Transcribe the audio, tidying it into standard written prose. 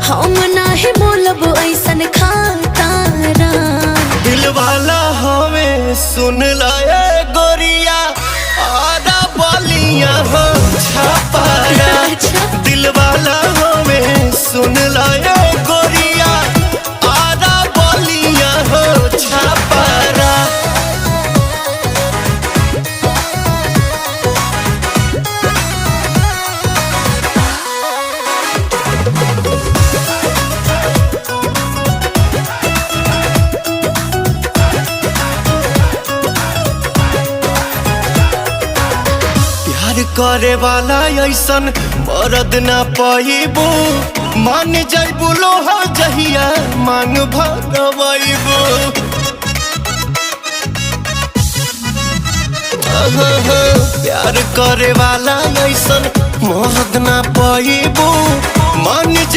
हम नाही बोलब ऐसन खातारा। दिल वाला हमें सुन लाए गोरिया आधा बलिया हो छापारा। दिल वाला हमें सुन लाए गोरिया आधा बलिया हो छापारा। प्यार करे वाला ऐसन मरद ना पाइबू। मान जाइबू लोहा जहिया मांग भगवाइबू। प्यार करे वाला ऐसन मरद ना पाइबू। मान